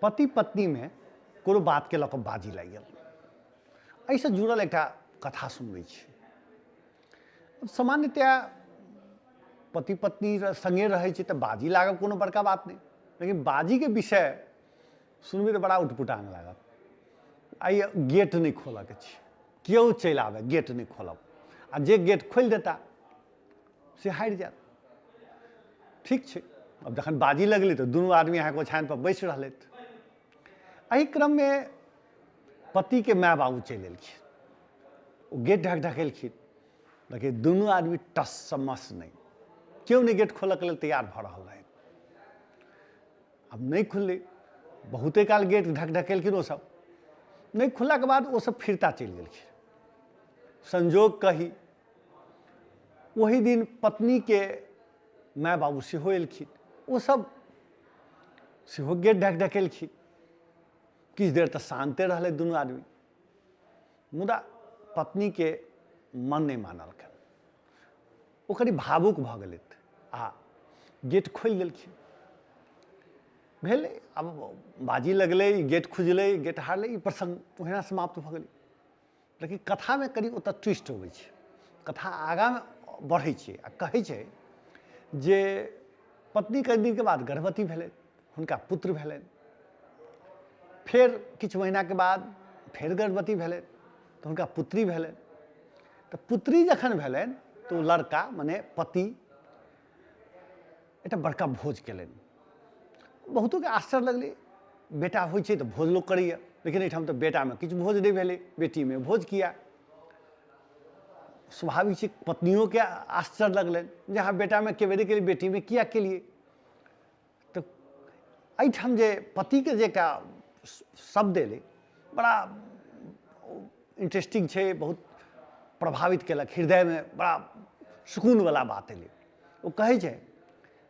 पति पत्नी में कोनो बात के लऽ कऽ बाजी लागि गेल। एहिसँ जुड़ल एकटा कथा सुनबै छी। सामान्यतया पति पत्नी संगे रहै छै तऽ बाजी लागब कोनो बड़का बात नहीं, लेकिन बाजी के विषय सुनबै तऽ बड़ा उटपुटांग लागत। आइ गेट नहीं खोलऽ के छै, केओ चलि आबे गेट नहीं खोलब, आ जे गेट खोलि देता से हारि जायत। ठीक छै, अब जखन बाजी लगलै तऽ दुनू आदमी अहाँके ओछान पर बैस रहलथि। एहि क्रम में पति के माय बाबू चलि एलखिन, ओ गेट ढकढकेलखिन, लेकिन दुनू आदमी टस सँ मस नहीं, केओ नहीं गेट खोलऽ के लेल तैयार भऽ रहल रहै। अब नहीं खुललै, बहुते काल गेट ढकढकेलखिन, ओ सब नहीं खुलला के बाद ओ सब फिरता चलि गेलखिन। संजोग कही वही दिन पत्नी के माय बाबू सेहो एलखिन, ओ सब सेहो गेट ढकढकेलखिन। किछु देर तऽ शान्ते रहलै दुनू आदमी, मुदा पत्नी के मन नहीं मानलखिन, ओ कनि भावुक भऽ गेलथि आ गेट खोलि देलखिन। भेलै, अब बाजी लगलै, गेट खुजलै, गेट हारलै, ई प्रसंग ओहिना समाप्त भऽ गेलै। लेकिन कथा में कनि ओतऽ ट्विस्ट होबै छै, कथा आगाँ बढ़ै छै आ कहै छै जे पत्नी कई दिन के बाद गर्भवती भेलनि, हुनका पुत्र भेलनि। फेर किछु महीना के बाद फेर गर्भवती भेलनि तऽ हुनका पुत्री भेलनि। तऽ पुत्री जखन भेलनि तऽ ओ लड़का मने पति एकटा बड़का भोज केलनि। बहुतों के आश्चर्य लगलै, बेटा होइ छै तऽ भोज लोक करैए, लेकिन एहिठाम तऽ बेटा में किछु भोज नहीं भेलै, बेटी में भोज किया। स्वाभाविक छै पत्नियों के आश्चर्य लगलनि जे हाँ बेटा में केबेरे केलिए, बेटी में किया केलिए। तऽ एहिठाम जे पति के जे एकटा शब्द एलै बड़ा इंटरेस्टिंग छै, बहुत प्रभावित केलक, हृदय में बड़ा सुकून वाला बात एलै। ओ कहै छै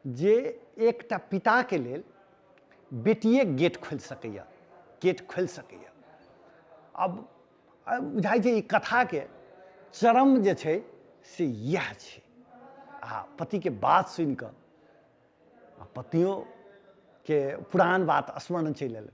जे एकटा पिता के लेल बेटिए गेट खोलि सकैए, गेट खोलि सकैए। अब बुझाइ छै ई कथा के चरम जे छै से इएह छै। आ पति के बात सुनि कऽ पत्नियों के पुरान बात स्मरण चलि एलै।